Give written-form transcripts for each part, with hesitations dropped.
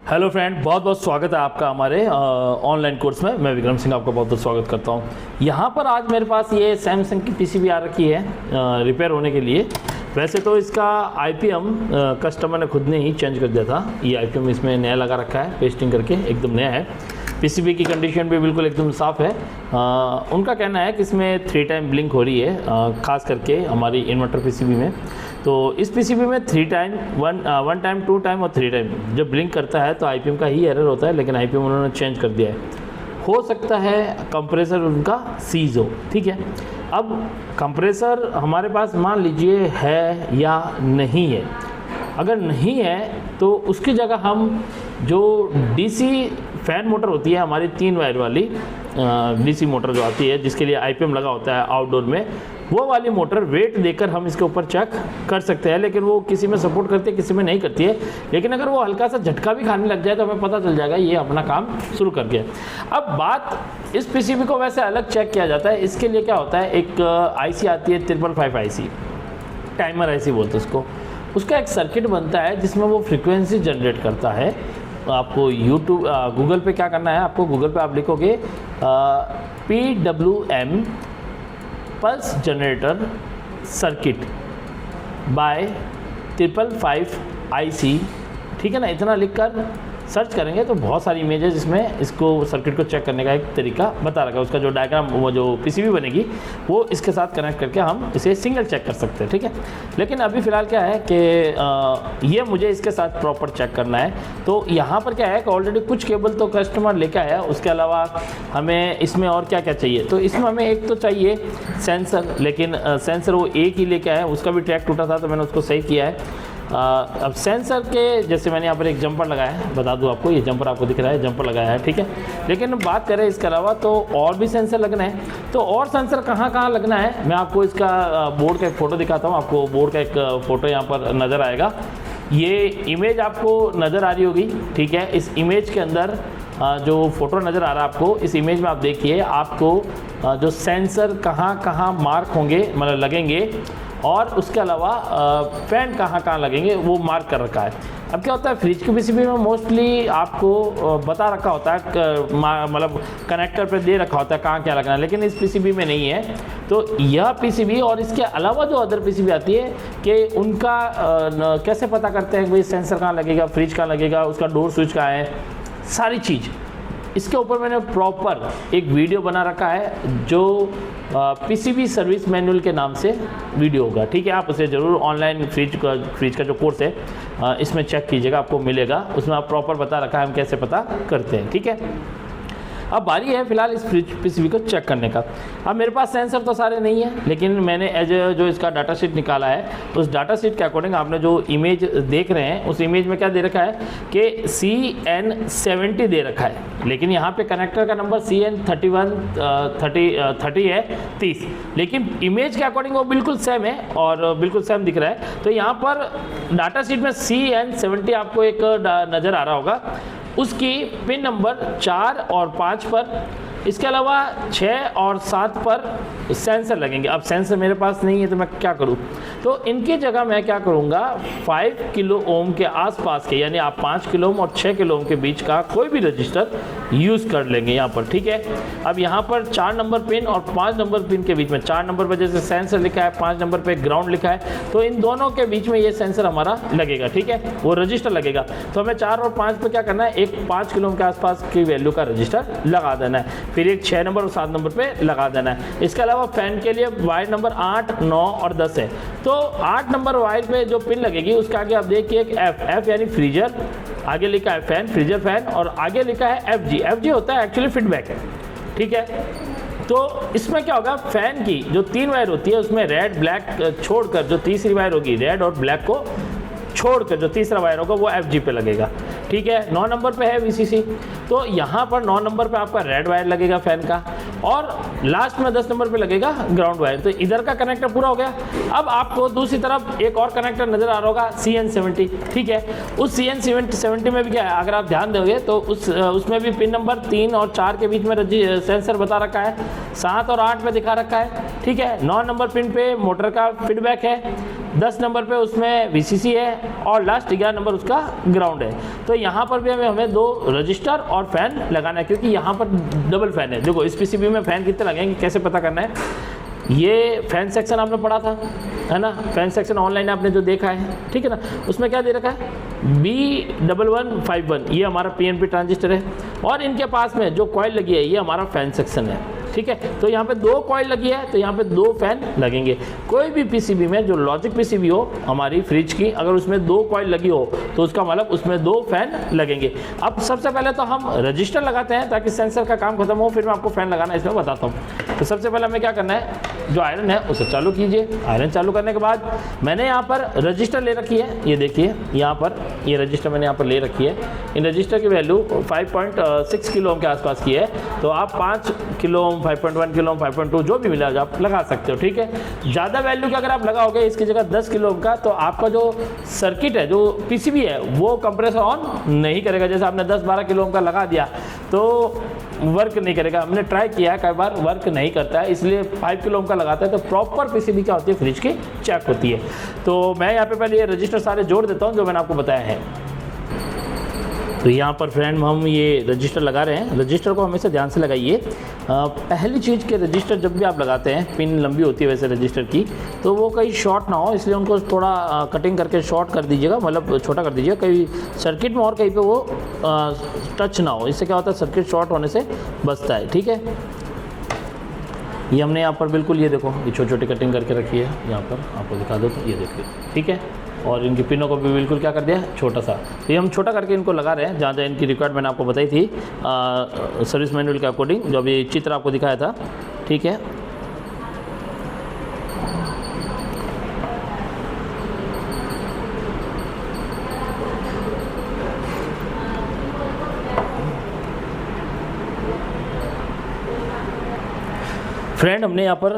Hello friend, बहुत बहुत स्वागत है आपका हमारे ऑनलाइन कोर्स में। मैं विक्रम सिंह आपका बहुत बहुत स्वागत करता हूं। यहाँ पर आज मेरे पास ये सैमसंग की पीसीबी आ रखी है रिपेयर होने के लिए। वैसे तो इसका आईपीएम कस्टमर ने खुद ने ही चेंज कर दिया था। ये आईपीएम इसमें नया लगा रखा है, पेस्टिंग करके एकदम नया है। पीसीबी की कंडीशन भी बिल्कुल एकदम साफ़ है। उनका कहना है कि इसमें 3 टाइम ब्लिंक हो रही है, ख़ास करके हमारी इन्वर्टर पीसीबी में। तो इस पीसीबी में 3 टाइम, 1 टाइम, 2 टाइम और 3 टाइम जब ब्लिंक करता है तो आईपीएम का ही एरर होता है, लेकिन आईपीएम उन्होंने चेंज कर दिया है। हो सकता है कंप्रेसर उनका सीज हो, ठीक है। अब कंप्रेसर हमारे पास मान लीजिए है या नहीं है। अगर नहीं है तो उसकी जगह हम जो डीसी फैन मोटर होती है हमारी 3 वायर वाली डीसी मोटर जो आती है, जिसके लिए आईपीएम लगा होता है आउटडोर में, वो वाली मोटर वेट देकर हम इसके ऊपर चेक कर सकते हैं। लेकिन वो किसी में सपोर्ट करती है, किसी में नहीं करती है। लेकिन अगर वो हल्का सा झटका भी खाने लग जाए तो हमें पता चल जाएगा ये अपना काम शुरू कर गया। अब बात इस पीसीबी को वैसे अलग चेक किया जाता है। इसके लिए क्या होता है, एक आईसी आती है 555 आईसी, टाइमर आईसी बोलते हैं उसको। उसका एक सर्किट बनता है जिसमें वो फ्रीक्वेंसी जनरेट करता है। आपको यूट्यूब गूगल पे क्या करना है, आपको गूगल पे आप लिखोगे PWM pulse generator circuit by 555 IC, ठीक है ना। इतना लिखकर सर्च करेंगे तो बहुत सारी इमेजेस इसमें इसको सर्किट को चेक करने का एक तरीका बता रखा है। उसका जो डायग्राम, वो जो पीसीबी बनेगी वो इसके साथ कनेक्ट करके हम इसे सिंगल चेक कर सकते हैं, ठीक है। लेकिन अभी फ़िलहाल क्या है कि ये मुझे इसके साथ प्रॉपर चेक करना है। तो यहाँ पर क्या है कि ऑलरेडी कुछ केबल तो कस्टमर लेके आया, उसके अलावा हमें इसमें और क्या क्या चाहिए। तो इसमें हमें एक तो चाहिए सेंसर, लेकिन सेंसर वो एक ही लेके आया, उसका भी ट्रैक टूटा था तो मैंने उसको सही किया है। अब सेंसर के जैसे मैंने यहाँ पर एक जंपर लगाया है, बता दूँ आपको, ये जंपर आपको दिख रहा है, जंपर लगाया है, ठीक है। लेकिन बात करें इसके अलावा तो और भी सेंसर लगना है। तो और सेंसर कहाँ कहाँ लगना है, मैं आपको इसका बोर्ड का एक फ़ोटो दिखाता हूँ। आपको बोर्ड का एक फ़ोटो यहाँ पर नज़र आएगा। ये इमेज आपको नज़र आ रही होगी, ठीक है। इस इमेज के अंदर जो फ़ोटो नज़र आ रहा है आपको, इस इमेज में आप देखिए आपको जो सेंसर कहाँ कहाँ मार्क होंगे, मतलब लगेंगे, और उसके अलावा फ़ैन कहाँ कहाँ लगेंगे वो मार्क कर रखा है। अब क्या होता है, फ्रिज की पीसीबी में मोस्टली आपको बता रखा होता है, मतलब कनेक्टर पे दे रखा होता है कहाँ क्या लगना है, लेकिन इस पीसीबी में नहीं है। तो यह पीसीबी और इसके अलावा जो अदर पीसीबी आती है कि उनका कैसे पता करते हैं कि भाई सेंसर कहाँ लगेगा, फ्रिज कहाँ लगेगा, उसका डोर स्विच कहाँ है, सारी चीज़ इसके ऊपर मैंने प्रॉपर एक वीडियो बना रखा है जो पीसीबी सर्विस मैनुअल के नाम से वीडियो होगा, ठीक है। आप उसे ज़रूर ऑनलाइन फ्रिज का जो कोर्स है इसमें चेक कीजिएगा, आपको मिलेगा। उसमें आप प्रॉपर बता रखा है हम कैसे पता करते हैं, ठीक है। अब बारी है फिलहाल इस फ्रिज पीसीबी को चेक करने का। अब मेरे पास सेंसर तो सारे नहीं है, लेकिन मैंने जो इसका डाटा शीट निकाला है, उस डाटा शीट के अकॉर्डिंग आपने जो इमेज देख रहे हैं उस इमेज में क्या दे रखा है कि CN70 दे रखा है। लेकिन यहाँ पे कनेक्टर का नंबर CN31 30 है, 30, लेकिन इमेज के अकॉर्डिंग वो बिल्कुल सेम है और बिल्कुल सेम दिख रहा है। तो यहाँ पर डाटा शीट में CN70 आपको एक नज़र आ रहा होगा, उसकी पिन नंबर 4 और 5 पर, इसके अलावा 6 और 7 पर सेंसर लगेंगे। अब सेंसर मेरे पास नहीं है तो मैं क्या करूं, तो इनकी जगह मैं क्या करूंगा, 5 किलो ओम के आसपास के, यानी आप 5 किलो ओम और 6 किलो ओम के बीच का कोई भी रजिस्टर यूज़ कर लेंगे यहाँ पर, ठीक है। अब यहाँ पर 4 नंबर पिन और 5 नंबर पिन के बीच में, 4 नंबर पर जैसे सेंसर लिखा है, 5 नंबर पर ग्राउंड लिखा है, तो इन दोनों के बीच में ये सेंसर हमारा लगेगा, ठीक है, वो रजिस्टर लगेगा। तो हमें 4 और 5 पर क्या करना है, एक 5 किलो ओम के आसपास की वैल्यू का रजिस्टर लगा देना है, फिर एक 6 नंबर और 7 नंबर पे लगा देना है। इसके अलावा फैन के लिए वायर नंबर 8, 9 और 10 है। तो 8 नंबर वायर पे जो पिन लगेगी उसका आगे आप देखिए एक F यानी फ्रीजर, आगे लिखा है फैन, फ्रीजर फैन, और आगे लिखा है FG होता है एक्चुअली फीडबैक है, ठीक है। तो इसमें क्या होगा, फैन की जो 3 वायर होती है उसमें रेड ब्लैक छोड़कर जो तीसरी वायर होगी, रेड और ब्लैक को छोड़कर जो तीसरा वायर होगा वो FG पे लगेगा, ठीक है। 9 नंबर पे है VCC, तो यहाँ पर 9 नंबर पे आपका रेड वायर लगेगा फैन का, और लास्ट में 10 नंबर पे लगेगा ग्राउंड वायर। तो इधर का कनेक्टर पूरा हो गया। अब आपको दूसरी तरफ एक और कनेक्टर नजर आ रहा होगा CN70, ठीक है। उस CN70 में भी क्या है, अगर आप ध्यान दोगे तो उसमें भी पिन नंबर 3 और 4 के बीच में सेंसर बता रखा है, 7 और 8 पे दिखा रखा है, ठीक है। 9 नंबर पिन पे मोटर का फीडबैक है, 10 नंबर पे उसमें VCC है और लास्ट 11 नंबर उसका ग्राउंड है। तो यहाँ पर भी हमें 2 रजिस्टर और फैन लगाना है, क्योंकि यहाँ पर डबल फैन है। देखो इस PCB में फैन कितने लगेंगे कैसे पता करना है। ये फैन सेक्शन आपने पढ़ा था, है ना, फैन सेक्शन ऑनलाइन आपने जो देखा है, ठीक है ना, उसमें क्या दे रखा है B1151, ये हमारा PNP ट्रांजिस्टर है और इनके पास में जो कॉइल लगी है ये हमारा फैन सेक्शन है, ठीक है। तो यहाँ पे 2 कॉइल लगी है तो यहाँ पे 2 फैन लगेंगे। कोई भी PCB में जो लॉजिक PCB हो हमारी फ्रिज की, अगर उसमें 2 कॉइल लगी हो तो उसका मतलब उसमें 2 फैन लगेंगे। अब सबसे पहले तो हम रजिस्टर लगाते हैं ताकि सेंसर का काम खत्म हो, फिर मैं आपको फैन लगाना इसमें बताता हूँ। तो सबसे पहले हमें क्या करना है, जो आयरन है उसे चालू कीजिए। आयरन चालू करने के बाद मैंने यहाँ पर रजिस्टर ले रखी है, ये देखिए यहाँ पर ये रजिस्टर मैंने यहाँ पर ले रखी है। इन रजिस्टर की वैल्यू 5.6 किलो ओम के आसपास की है, तो आप 5 किलो ओम, 5.1 किलो ओम, 5.2 जो भी मिला आप लगा सकते हो, ठीक है। ज़्यादा वैल्यू की अगर आप लगाओगे इसकी जगह 10 किलो ओम का, तो आपका जो सर्किट है, जो PCB है, वो कंप्रेसर ऑन नहीं करेगा। जैसे आपने 10-12 किलो ओम का लगा दिया तो वर्क नहीं करेगा। हमने ट्राई किया है कई बार, वर्क नहीं करता है, इसलिए 5 किलो ओम का लगाता है। तो प्रॉपर PCB क्या होती है, फ्रिज की चेक होती है। तो मैं यहाँ पे पहले ये रजिस्टर सारे जोड़ देता हूँ जो मैंने आपको बताया है। तो यहाँ पर फ्रेंड हम ये रजिस्टर लगा रहे हैं। रजिस्टर को हमेशा ध्यान से लगाइए। पहली चीज़ के रजिस्टर जब भी आप लगाते हैं, पिन लंबी होती है वैसे रजिस्टर की, तो वो कहीं शॉर्ट ना हो, इसलिए उनको थोड़ा कटिंग करके शॉर्ट कर दीजिएगा, मतलब छोटा कर दीजिएगा, कहीं सर्किट में और कहीं पे वो टच ना हो। इससे क्या होता है, सर्किट शॉर्ट होने से बचता है, ठीक है। ये हमने यहाँ पर बिल्कुल ये देखो ये छोटी छोटी कटिंग करके रखी है, यहाँ पर आपको दिखा दो तो ये देखिए, ठीक है। और इनकी पिनों को भी बिल्कुल क्या कर दिया, छोटा सा। तो ये हम छोटा करके इनको लगा रहे हैं, जहाँ जहाँ इनकी रिक्वायर्ड मैंने आपको बताई थी सर्विस मैनुअल के अकॉर्डिंग, जो अभी चित्र आपको दिखाया था, ठीक है। फ्रेंड हमने यहाँ पर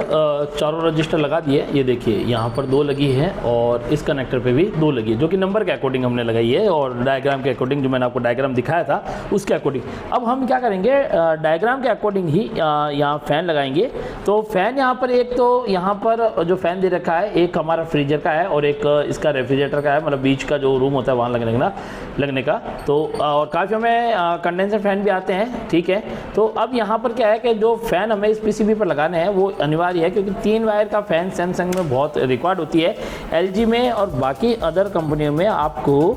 चारों रजिस्टर लगा दिए। ये देखिए यहाँ पर 2 लगी है और इस कनेक्टर पे भी 2 लगी है, जो कि नंबर के अकॉर्डिंग हमने लगाई है और डायग्राम के अकॉर्डिंग, जो मैंने आपको डायग्राम दिखाया था उसके अकॉर्डिंग। अब हम क्या करेंगे, डायग्राम के अकॉर्डिंग ही यहाँ फ़ैन लगाएंगे। तो फ़ैन यहाँ पर एक तो यहाँ पर जो फ़ैन दे रखा है, एक हमारा फ्रीजर का है और एक इसका रेफ्रिजरेटर का है, मतलब बीच का जो रूम होता है वहाँ लगने का। तो और काफ़ी हमें कंडेंसर फ़ैन भी आते हैं, ठीक है। तो अब यहाँ पर क्या है कि जो फ़ैन हमें इस PCB पर लगाना है वो अनिवार्य है, क्योंकि 3 वायर का फ़ैन सैमसंग में बहुत रिक्वायर्ड होती है। LG में और बाकी अदर कंपनियों में आपको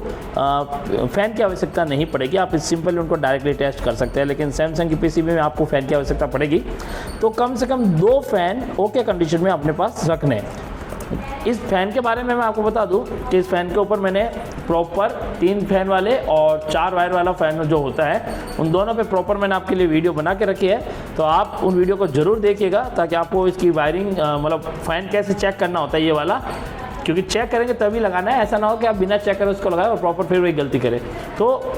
फ़ैन की आवश्यकता नहीं पड़ेगी, आप सिंपल उनको डायरेक्टली टेस्ट कर सकते हैं, लेकिन सैमसंग की PCB में आपको फ़ैन की आवश्यकता पड़ेगी। तो कम से कम 2 फ़ैन ओके कंडीशन में अपने पास रखने हैं। इस फ़ैन के बारे में मैं आपको बता दूं कि इस फ़ैन के ऊपर मैंने प्रॉपर 3 फैन वाले और 4 वायर वाला फ़ैन जो होता है, उन दोनों पे प्रॉपर मैंने आपके लिए वीडियो बना के रखी है। तो आप उन वीडियो को ज़रूर देखिएगा ताकि आपको इसकी वायरिंग मतलब फ़ैन कैसे चेक करना होता है ये वाला, क्योंकि चेक करेंगे तभी लगाना है। ऐसा ना हो कि आप बिना चेक करे उसको लगाए और प्रॉपर फिर वही गलती करें। तो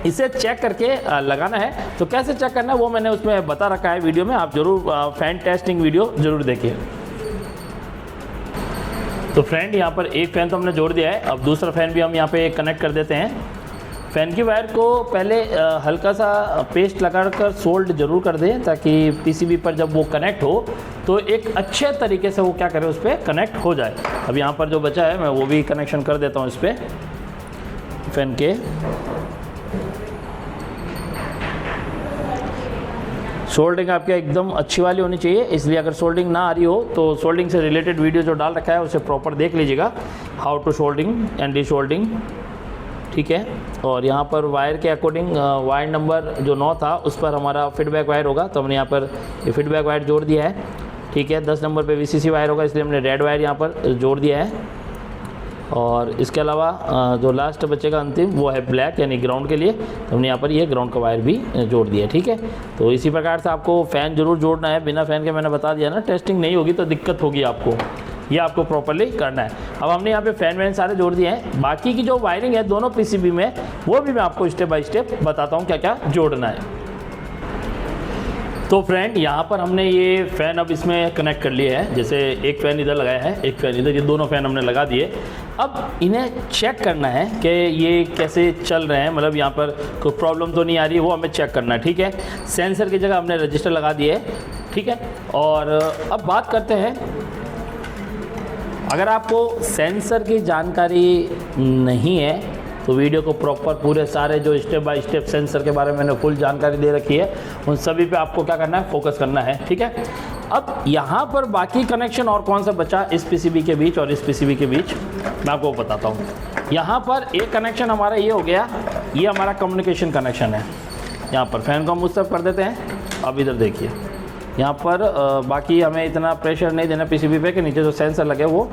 इसे चेक करके लगाना है। तो कैसे चेक करना है वो मैंने उसमें बता रखा है वीडियो में, आप ज़रूर फ़ैन टेस्टिंग वीडियो ज़रूर देखिए। तो फ्रेंड यहाँ पर एक फ़ैन तो हमने जोड़ दिया है, अब दूसरा फ़ैन भी हम यहाँ पे कनेक्ट कर देते हैं। फ़ैन की वायर को पहले हल्का सा पेस्ट लगाकर सोल्ड ज़रूर कर दें, ताकि PCB पर जब वो कनेक्ट हो तो एक अच्छे तरीके से वो क्या करे, उस पर कनेक्ट हो जाए। अब यहाँ पर जो बचा है मैं वो भी कनेक्शन कर देता हूँ इस पर फ़ैन के। सोल्डिंग आपके एकदम अच्छी वाली होनी चाहिए, इसलिए अगर सोल्डिंग ना आ रही हो तो सोल्डिंग से रिलेटेड वीडियो जो डाल रखा है उसे प्रॉपर देख लीजिएगा, how to soldering and desoldering, ठीक है। और यहाँ पर वायर के अकॉर्डिंग वायर नंबर जो 9 था उस पर हमारा फीडबैक वायर होगा, तो हमने यहाँ पर ये फीडबैक वायर जोड़ दिया है, ठीक है। 10 नंबर पे VCC वायर होगा, इसलिए हमने रेड वायर यहाँ पर जोड़ दिया है। और इसके अलावा जो लास्ट बचेगा अंतिम वो है ब्लैक यानी ग्राउंड के लिए, तो हमने यहाँ पर ये ग्राउंड का वायर भी जोड़ दिया है, ठीक है। तो इसी प्रकार से आपको फ़ैन जरूर जोड़ना है, बिना फ़ैन के मैंने बता दिया ना टेस्टिंग नहीं होगी तो दिक्कत होगी आपको, ये आपको प्रॉपरली करना है। अब हमने यहाँ पे फ़ैन वैन सारे जोड़ दिए हैं, बाकी की जो वायरिंग है दोनों PCB में वो भी मैं आपको स्टेप बाय स्टेप बताता हूँ क्या क्या जोड़ना है। तो फ्रेंड यहाँ पर हमने ये फ़ैन अब इसमें कनेक्ट कर लिए हैं, जैसे एक फ़ैन इधर लगाया है, एक फ़ैन इधर, ये दोनों फ़ैन हमने लगा दिए। अब इन्हें चेक करना है कि ये कैसे चल रहे हैं, मतलब यहाँ पर कोई प्रॉब्लम तो नहीं आ रही है, वो हमें चेक करना है, ठीक है। सेंसर की जगह हमने रजिस्टर लगा दिए, ठीक है। और अब बात करते हैं अगर आपको सेंसर की जानकारी नहीं है तो वीडियो को प्रॉपर पूरे सारे जो स्टेप बाय स्टेप सेंसर के बारे में मैंने फुल जानकारी दे रखी है, उन सभी पे आपको क्या करना है, फोकस करना है, ठीक है। अब यहाँ पर बाकी कनेक्शन और कौन सा बचा इस पीसीबी के बीच और इस पीसीबी के बीच, मैं आपको बताता हूँ। यहाँ पर एक कनेक्शन हमारा ये हो गया, ये हमारा कम्युनिकेशन कनेक्शन है। यहाँ पर फैन को हम उस तरफ कर देते हैं। अब इधर देखिए, यहाँ पर बाकी हमें इतना प्रेशर नहीं देना पीसीबी पे कि नीचे जो सेंसर लगे वो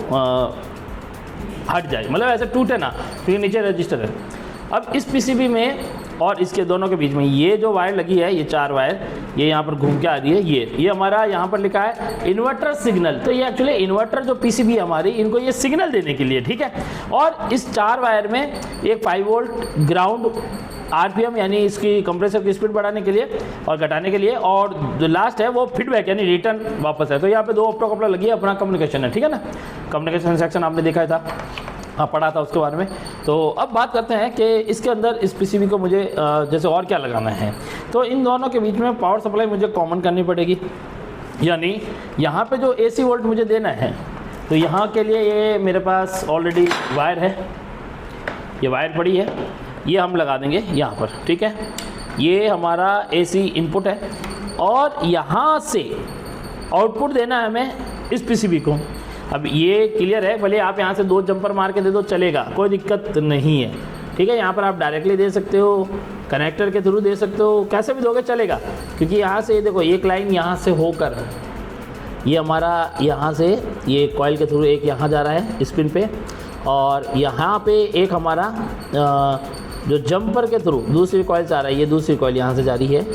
हट जाए, मतलब ऐसे टूटे ना, क्योंकि नीचे रजिस्टर है। अब इस पीसीबी में और इसके दोनों के बीच में ये जो वायर लगी है, ये 4 वायर, ये यहाँ पर घूम के आ रही है। ये हमारा यहाँ पर लिखा है इन्वर्टर सिग्नल। तो ये एक्चुअली इन्वर्टर जो पीसीबी है हमारी, इनको ये सिग्नल देने के लिए, ठीक है। और इस 4 वायर में एक 5 वोल्ट ग्राउंड आरपीएम यानी इसकी कंप्रेसर की स्पीड बढ़ाने के लिए और घटाने के लिए, और जो लास्ट है वो फीडबैक यानी रिटर्न वापस है। तो यहाँ पे 2 ऑप्टो कपलर लगी है, अपना कम्युनिकेशन है, ठीक है ना। कम्युनिकेशन सेक्शन आपने देखा था, हाँ पढ़ा था उसके बारे में। तो अब बात करते हैं कि इसके अंदर इस पीसीबी को मुझे जैसे और क्या लगाना है। तो इन दोनों के बीच में पावर सप्लाई मुझे कॉमन करनी पड़ेगी, यानी यहाँ पे जो एसी वोल्ट मुझे देना है, तो यहाँ के लिए ये मेरे पास ऑलरेडी वायर है, ये वायर पड़ी है, ये हम लगा देंगे यहाँ पर, ठीक है। ये हमारा एसी इनपुट है और यहाँ से आउटपुट देना है हमें इस पीसीबी को। अब ये क्लियर है, भले आप यहाँ से 2 जंपर मार के दे दो चलेगा, कोई दिक्कत नहीं है, ठीक है। यहाँ पर आप डायरेक्टली दे सकते हो, कनेक्टर के थ्रू दे सकते हो, कैसे भी दोगे चलेगा, क्योंकि यहाँ से ये देखो एक लाइन यहाँ से होकर ये हमारा यहाँ से ये कॉइल के थ्रू एक यहाँ जा रहा है स्पिन पे, और यहाँ पे एक हमारा जो जंपर के थ्रू दूसरी कॉइल से आ रहा है, ये दूसरी कॉइल यहाँ से जा रही है,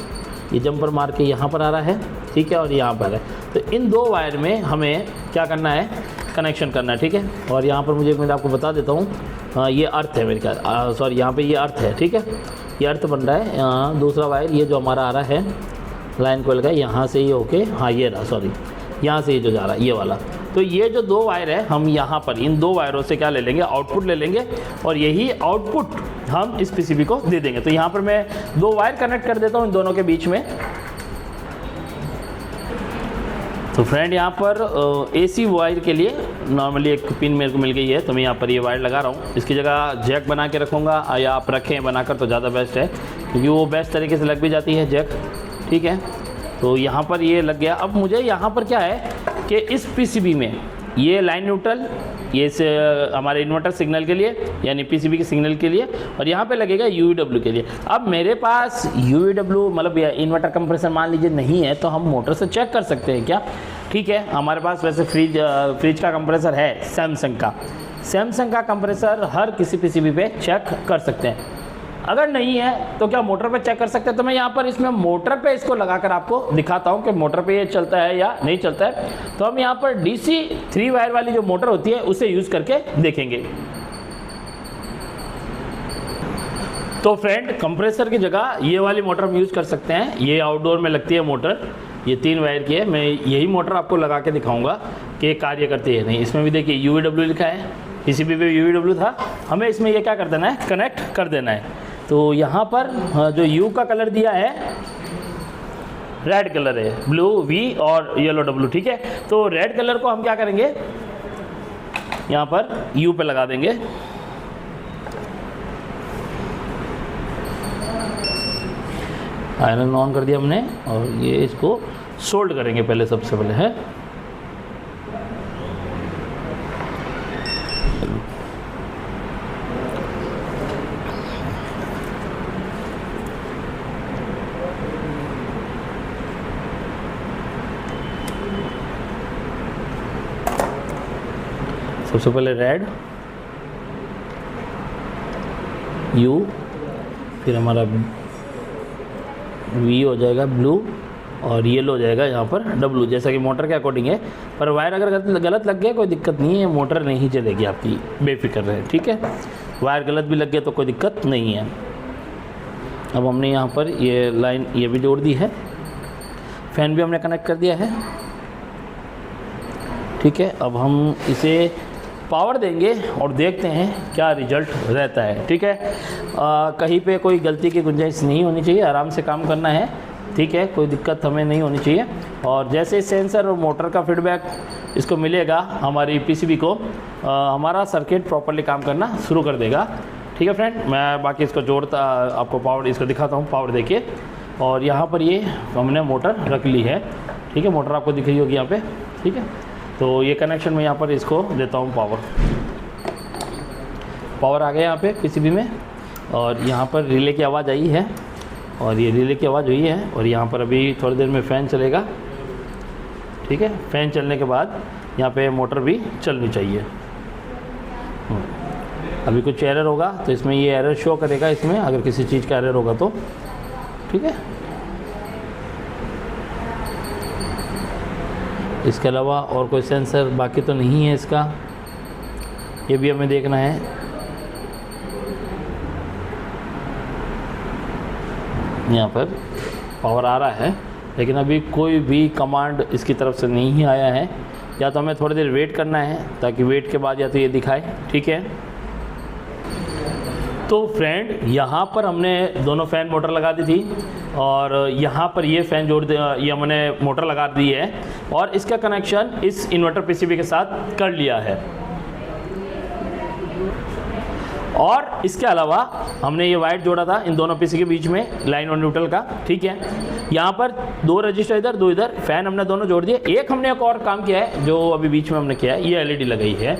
ये जंपर मार के यहाँ पर आ रहा है, ठीक है, और यहाँ पर है। तो इन 2 वायर में हमें क्या करना है, कनेक्शन करना है, ठीक है। और यहाँ पर मुझे एक मिनट आपको बता देता हूँ, ये अर्थ है मेरे ख्याल, सॉरी यहाँ पे ये अर्थ है, ठीक है, ये अर्थ बन रहा है। दूसरा वायर ये जो हमारा आ रहा है लाइन कॉइल का, यहाँ से ये होके, हाँ ये रहा, सॉरी यहाँ से ये जो जा रहा है ये वाला। तो ये जो 2 वायर है, हम यहाँ पर इन 2 वायरों से क्या ले लेंगे, आउटपुट ले लेंगे, और यही आउटपुट हम इस पीसीबी को दे देंगे। तो यहाँ पर मैं 2 वायर कनेक्ट कर देता हूँ इन दोनों के बीच में। तो फ्रेंड यहाँ पर एसी वायर के लिए नॉर्मली एक पिन मेरे को मिल गई है, तो मैं यहाँ पर ये वायर लगा रहा हूँ। इसकी जगह जैक बना के रखूँगा, या आप रखें बनाकर तो ज़्यादा बेस्ट है, क्योंकि वो बेस्ट तरीके से लग भी जाती है जैक, ठीक है। तो यहाँ पर ये लग गया। अब मुझे यहाँ पर क्या है कि इस पीसीबी में ये लाइन न्यूट्रल, ये से हमारे इन्वर्टर सिग्नल के लिए यानी पीसीबी के सिग्नल के लिए, और यहाँ पे लगेगा यूवीडब्ल्यू के लिए। अब मेरे पास यूवीडब्ल्यू मतलब इन्वर्टर कंप्रेसर मान लीजिए नहीं है, तो हम मोटर से चेक कर सकते हैं क्या, ठीक है। हमारे पास वैसे फ्रिज का कंप्रेसर है सैमसंग का कंप्रेसर हर किसी पीसीबी पे चेक कर सकते हैं। अगर नहीं है तो क्या मोटर पे चेक कर सकते हैं। तो मैं यहाँ पर इसमें मोटर पे इसको लगाकर आपको दिखाता हूँ कि मोटर पे ये चलता है या नहीं चलता है। तो हम यहाँ पर डीसी 3 वायर वाली जो मोटर होती है उसे यूज़ करके देखेंगे। तो फ्रेंड, कंप्रेसर की जगह ये वाली मोटर हम यूज़ कर सकते हैं। ये आउटडोर में लगती है मोटर, ये 3 वायर की है। मैं यही मोटर आपको लगा के दिखाऊंगा कि कार्य करती है नहीं। इसमें भी देखिए यूवीडब्ल्यू लिखा है, पीसीबी पे यूवीडब्ल्यू था, हमें इसमें ये क्या कर देना है, कनेक्ट कर देना है। तो यहाँ पर जो यू का कलर दिया है रेड कलर है, ब्लू वी और येलो डब्ल्यू, ठीक है। तो रेड कलर को हम क्या करेंगे, यहाँ पर यू पे लगा देंगे। आयरन ऑन कर दिया हमने, और ये इसको सोल्ड करेंगे पहले, सबसे पहले है। सबसे पहले रेड यू, फिर हमारा वी हो जाएगा ब्लू, और येलो हो जाएगा यहाँ पर डब्लू, जैसा कि मोटर के अकॉर्डिंग है। पर वायर अगर गलत लग गया कोई दिक्कत नहीं है, मोटर नहीं चलेगी आपकी, बेफिक्र रहे, ठीक है। वायर गलत भी लग गया तो कोई दिक्कत नहीं है। अब हमने यहाँ पर ये लाइन ये भी जोड़ दी है, फैन भी हमने कनेक्ट कर दिया है, ठीक है। अब हम इसे पावर देंगे और देखते हैं क्या रिजल्ट रहता है, ठीक है। कहीं पे कोई गलती की गुंजाइश नहीं होनी चाहिए, आराम से काम करना है, ठीक है। कोई दिक्कत हमें नहीं होनी चाहिए। और जैसे सेंसर और मोटर का फीडबैक इसको मिलेगा हमारी पीसीबी को हमारा सर्किट प्रॉपर्ली काम करना शुरू कर देगा। ठीक है फ्रेंड, मैं बाकी इसको जोड़ता आपको पावर इसको दिखाता हूँ पावर देखिए। और यहाँ पर ये हमने मोटर रख ली है। ठीक है, मोटर आपको दिख रही होगी यहाँ पे। ठीक है, तो ये कनेक्शन में यहाँ पर इसको देता हूँ पावर आ गया यहाँ पे पीसीबी में। और यहाँ पर रिले की आवाज़ आई है और ये रिले की आवाज़ हुई है। और यहाँ पर अभी थोड़ी देर में फ़ैन चलेगा। ठीक है, फ़ैन चलने के बाद यहाँ पे मोटर भी चलनी चाहिए। अभी कुछ एरर होगा तो इसमें ये एरर शो करेगा, इसमें अगर किसी चीज़ का एरर होगा तो। ठीक है, इसके अलावा और कोई सेंसर बाकी तो नहीं है इसका, ये भी हमें देखना है। यहाँ पर पावर आ रहा है लेकिन अभी कोई भी कमांड इसकी तरफ से नहीं आया है, या तो हमें थोड़ी देर वेट करना है ताकि वेट के बाद या तो ये दिखाए। ठीक है, तो फ्रेंड यहाँ पर हमने दोनों फ़ैन मोटर लगा दी थी और यहाँ पर ये फ़ैन जोड़ दे, ये हमने मोटर लगा दी है और इसका कनेक्शन इस इन्वर्टर पीसीबी के साथ कर लिया है। और इसके अलावा हमने ये वायर जोड़ा था इन दोनों पीसी के बीच में, लाइन और न्यूट्रल का। ठीक है, यहाँ पर 2 रजिस्टर इधर 2 इधर, फ़ैन हमने दोनों जोड़ दिए। एक हमने एक और काम किया है जो अभी बीच में हमने किया है, ये एलईडी लगाई है।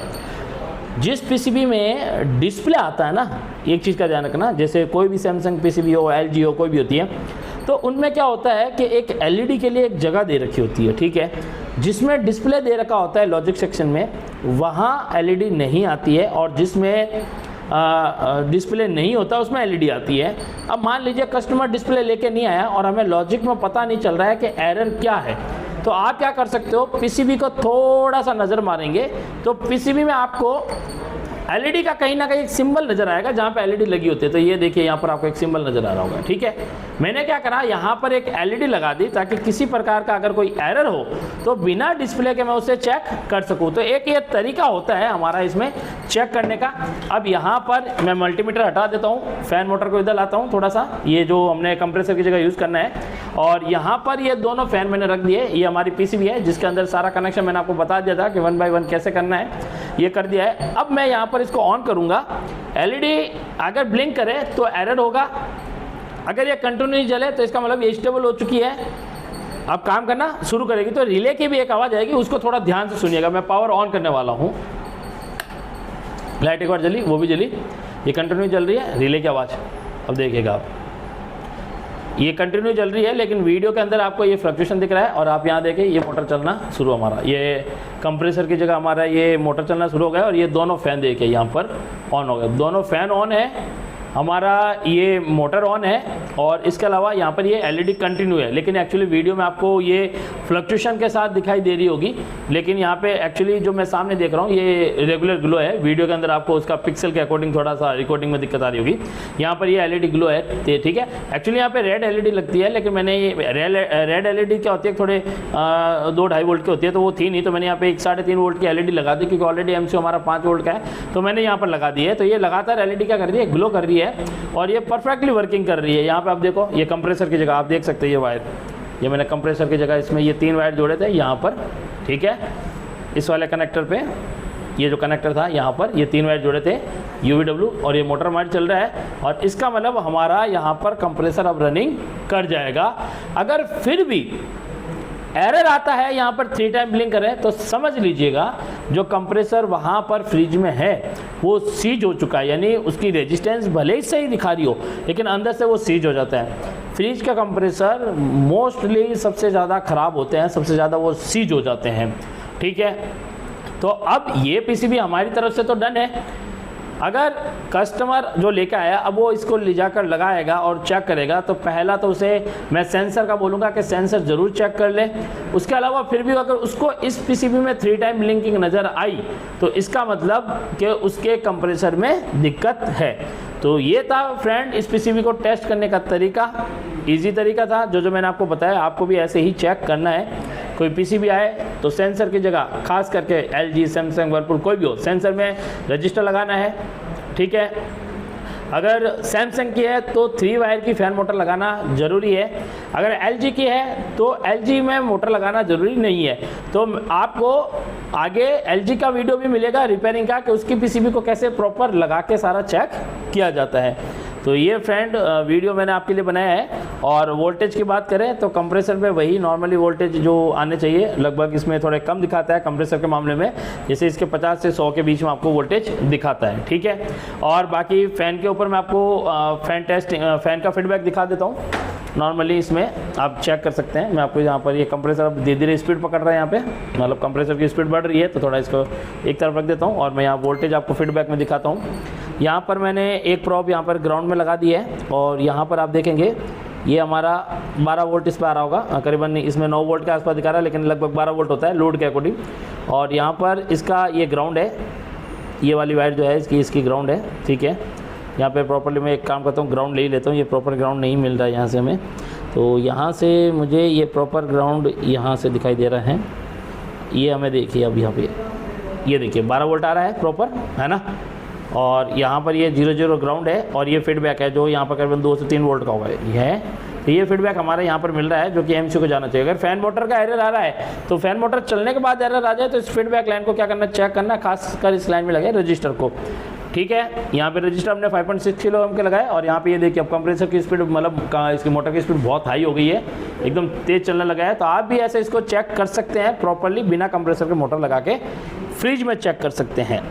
जिस पीसीबी में डिस्प्ले आता है ना, एक चीज़ का ध्यान रखना, जैसे कोई भी सैमसंग पीसीबी हो, एलजी हो, कोई भी होती है, तो उनमें क्या होता है कि एक एलईडी के लिए एक जगह दे रखी होती है। ठीक है, जिसमें डिस्प्ले दे रखा होता है लॉजिक सेक्शन में, वहाँ एलईडी नहीं आती है और जिसमें डिस्प्ले नहीं होता उसमें एलईडी आती है। अब मान लीजिए कस्टमर डिस्प्ले लेके नहीं आया और हमें लॉजिक में पता नहीं चल रहा है कि एरर क्या है, तो आप क्या कर सकते हो, पीसीबी को थोड़ा सा नज़र मारेंगे तो पीसीबी में आपको एलईडी का कहीं ना कहीं एक सिंबल नजर आएगा जहाँ पे एलईडी लगी होती है। तो ये देखिए यहाँ पर आपको एक सिंबल नजर आ रहा होगा। ठीक है, मैंने क्या करा, यहाँ पर एक एलईडी लगा दी ताकि किसी प्रकार का अगर कोई एरर हो तो बिना डिस्प्ले के मैं उसे चेक कर सकूँ। तो एक ये तरीका होता है हमारा इसमें चेक करने का। अब यहाँ पर मैं मल्टीमीटर हटा देता हूँ, फैन मोटर को इधर लाता हूँ थोड़ा सा, ये जो हमने कंप्रेसर की जगह यूज़ करना है। और यहाँ पर ये दोनों फैन मैंने रख दिए, ये हमारी पीसीबी है जिसके अंदर सारा कनेक्शन मैंने आपको बता दिया था कि 1 बाय 1 कैसे करना है, ये कर दिया है। अब मैं यहाँ पर इसको ऑन करूँगा, एलईडी अगर ब्लिंक करे तो एरर होगा, अगर ये कंटिन्यू नहीं जले तो इसका मतलब ये स्टेबल हो चुकी है, अब काम करना शुरू करेगी। तो रिले की भी एक आवाज़ आएगी, उसको थोड़ा ध्यान से सुनिएगा। मैं पावर ऑन करने वाला हूँ, लाइट एक बार जली, वो भी जली, ये कंटिन्यू जल रही है, रिले की आवाज़ अब देखिएगा आप, ये कंटिन्यू चल रही है लेकिन वीडियो के अंदर आपको ये फ्लक्चुएशन दिख रहा है। और आप यहाँ देखें ये मोटर चलना शुरू, हमारा ये कंप्रेसर की जगह हमारा ये मोटर चलना शुरू हो गया और ये दोनों फैन देखिए यहाँ पर ऑन हो गए, दोनों फैन ऑन है, हमारा ये मोटर ऑन है। और इसके अलावा यहाँ पर ये एलईडी कंटिन्यू है, लेकिन एक्चुअली वीडियो में आपको ये फ्लक्चुएशन के साथ दिखाई दे रही होगी, लेकिन यहाँ पे एक्चुअली जो मैं सामने देख रहा हूँ ये रेगुलर ग्लो है। वीडियो के अंदर आपको उसका पिक्सल के अकॉर्डिंग थोड़ा सा रिकॉर्डिंग में दिक्कत आ रही होगी। यहाँ पर ये एलईडी ग्लो है, ठीक है। एक्चुअली यहाँ पे रेड एलईडी लगती है, लेकिन मैंने ये रेड एलईडी क्या होती है, थोड़े 2-2.5 वोल्ट की होती है, तो वो थी नहीं, तो मैंने यहाँ पे एक 3.5 वोल्ट की एलईडी लगा दी, क्योंकि ऑलरेडी एमसीयू हमारा 5 वोल्ट का है, तो मैंने यहाँ पर लगा दी है। तो ये लगातार एलईडी क्या कर रही है, ग्लो कर रही है और ये परफेक्टली वर्किंग कर रही है। यहाँ पे आप देखो, ये कंप्रेसर की जगह आप देख सकते हैं ये वायर, ये मैंने कंप्रेसर की जगह इसमें ये 3 वायर जोड़े थे यहाँ पर, ठीक है। इस वाले कनेक्टर पे ये जो कनेक्टर था यहाँ पर ये 3 वायर जोड़े थे UVW, और ये मोटर हमारी चल रहा है, और इसका मतलब हमारा यहाँ पर कंप्रेसर अब रनिंग कर जाएगा। अगर फिर भी एरर आता है यहाँ पर 3 टाइम ब्लिंक करें तो समझ लीजिएगा जो कंप्रेसर वहाँ पर फ्रिज में है वो सीज हो चुका है, यानी उसकी रेजिस्टेंस भले ही सही दिखा रही हो लेकिन अंदर से वो सीज हो जाता है। फ्रिज का कंप्रेसर मोस्टली सबसे ज़्यादा ख़राब होते हैं, सबसे ज़्यादा वो सीज हो जाते हैं, ठीक है। तो अब ये पीसीबी हमारी तरफ से तो डन है। अगर कस्टमर जो लेकर आया अब वो इसको ले जाकर लगाएगा और चेक करेगा, तो पहला तो उसे मैं सेंसर का बोलूँगा कि सेंसर ज़रूर चेक कर ले। उसके अलावा फिर भी अगर उसको इस पीसीबी में 3 टाइम ब्लिंकिंग नज़र आई तो इसका मतलब कि उसके कंप्रेसर में दिक्कत है। तो ये था फ्रेंड इस पीसीबी को टेस्ट करने का तरीका, इजी तरीका था जो मैंने आपको बताया। आपको भी ऐसे ही चेक करना है। कोई पीसीबी आए तो सेंसर की जगह, खास करके LG, सैमसंग, वर्लपूल कोई भी हो, सेंसर में रजिस्टर लगाना है, ठीक है। अगर सैमसंग की है तो 3 वायर की फ़ैन मोटर लगाना ज़रूरी है। अगर LG की है तो LG में मोटर लगाना ज़रूरी नहीं है। तो आपको आगे LG का वीडियो भी मिलेगा रिपेयरिंग का, कि उसकी PCB को कैसे प्रॉपर लगा के सारा चेक किया जाता है। तो ये फ्रेंड वीडियो मैंने आपके लिए बनाया है। और वोल्टेज की बात करें तो कंप्रेसर में वही नॉर्मली वोल्टेज जो आने चाहिए, लगभग इसमें थोड़े कम दिखाता है कंप्रेसर के मामले में, जैसे इसके 50 से 100 के बीच में आपको वोल्टेज दिखाता है, ठीक है। और बाकी फ़ैन के ऊपर मैं आपको फ़ैन का फीडबैक दिखा देता हूँ। नॉर्मली इसमें आप चेक कर सकते हैं, मैं आपको यहाँ पर ये कंप्रेसर अब धीरे धीरे स्पीड पकड़ रहा है, यहाँ पे मतलब कंप्रेसर की स्पीड बढ़ रही है, तो थोड़ा इसको एक तरफ रख देता हूँ और मैं यहाँ वोल्टेज आपको फीडबैक में दिखाता हूँ। यहाँ पर मैंने एक प्रॉब यहाँ पर ग्राउंड में लगा दी है और यहाँ पर आप देखेंगे ये हमारा 12 वोल्ट इस पर आ रहा होगा, करीबन इसमें 9 वोल्ट के आसपास दिखा रहा है, लेकिन लगभग 12 वोल्ट होता है लोड के अकॉर्डिंग। और यहाँ पर इसका ये ग्राउंड है, ये वाली वायर जो है इसकी ग्राउंड है, ठीक है। यहाँ पे प्रॉपर्ली मैं एक काम करता हूँ, ग्राउंड ले ही लेता हूँ, ये प्रॉपर ग्राउंड नहीं मिल रहा है यहाँ से हमें, तो यहाँ से मुझे ये प्रॉपर ग्राउंड यहाँ से दिखाई दे रहा है। ये हमें देखिए अब यहाँ पे ये देखिए 12 वोल्ट आ रहा है प्रॉपर, है ना। और यहाँ पर ये 0 ग्राउंड है और ये फीडबैक है जो यहाँ पर करीबन 2 से 3 वोल्ट का होगा ये है। तो ये फीडबैक हमारे यहाँ पर मिल रहा है जो कि MCU को जाना चाहिए। अगर फ़ैन मोटर का एरर आ रहा है तो फ़ैन मोटर चलने के बाद एरर आ जाए तो इस फीडबैक लाइन को क्या करना, चेक करना, खासकर इस लाइन में लगे रजिस्टर को, ठीक है। यहाँ पे रजिस्टर हमने 5.6 किलो ओम के लगाए और यहाँ पे ये देखिए अब कंप्रेसर की स्पीड मतलब इसकी मोटर की स्पीड बहुत हाई हो गई है, एकदम तेज़ चलने लगा है। तो आप भी ऐसे इसको चेक कर सकते हैं प्रॉपरली, बिना कंप्रेसर के मोटर लगा के फ्रिज में चेक कर सकते हैं,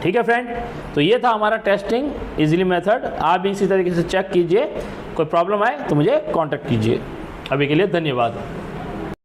ठीक है फ्रेंड। तो ये था हमारा टेस्टिंग इजीली मेथड, आप भी इसी तरीके से चेक कीजिए। कोई प्रॉब्लम आए तो मुझे कांटेक्ट कीजिए। अभी के लिए धन्यवाद।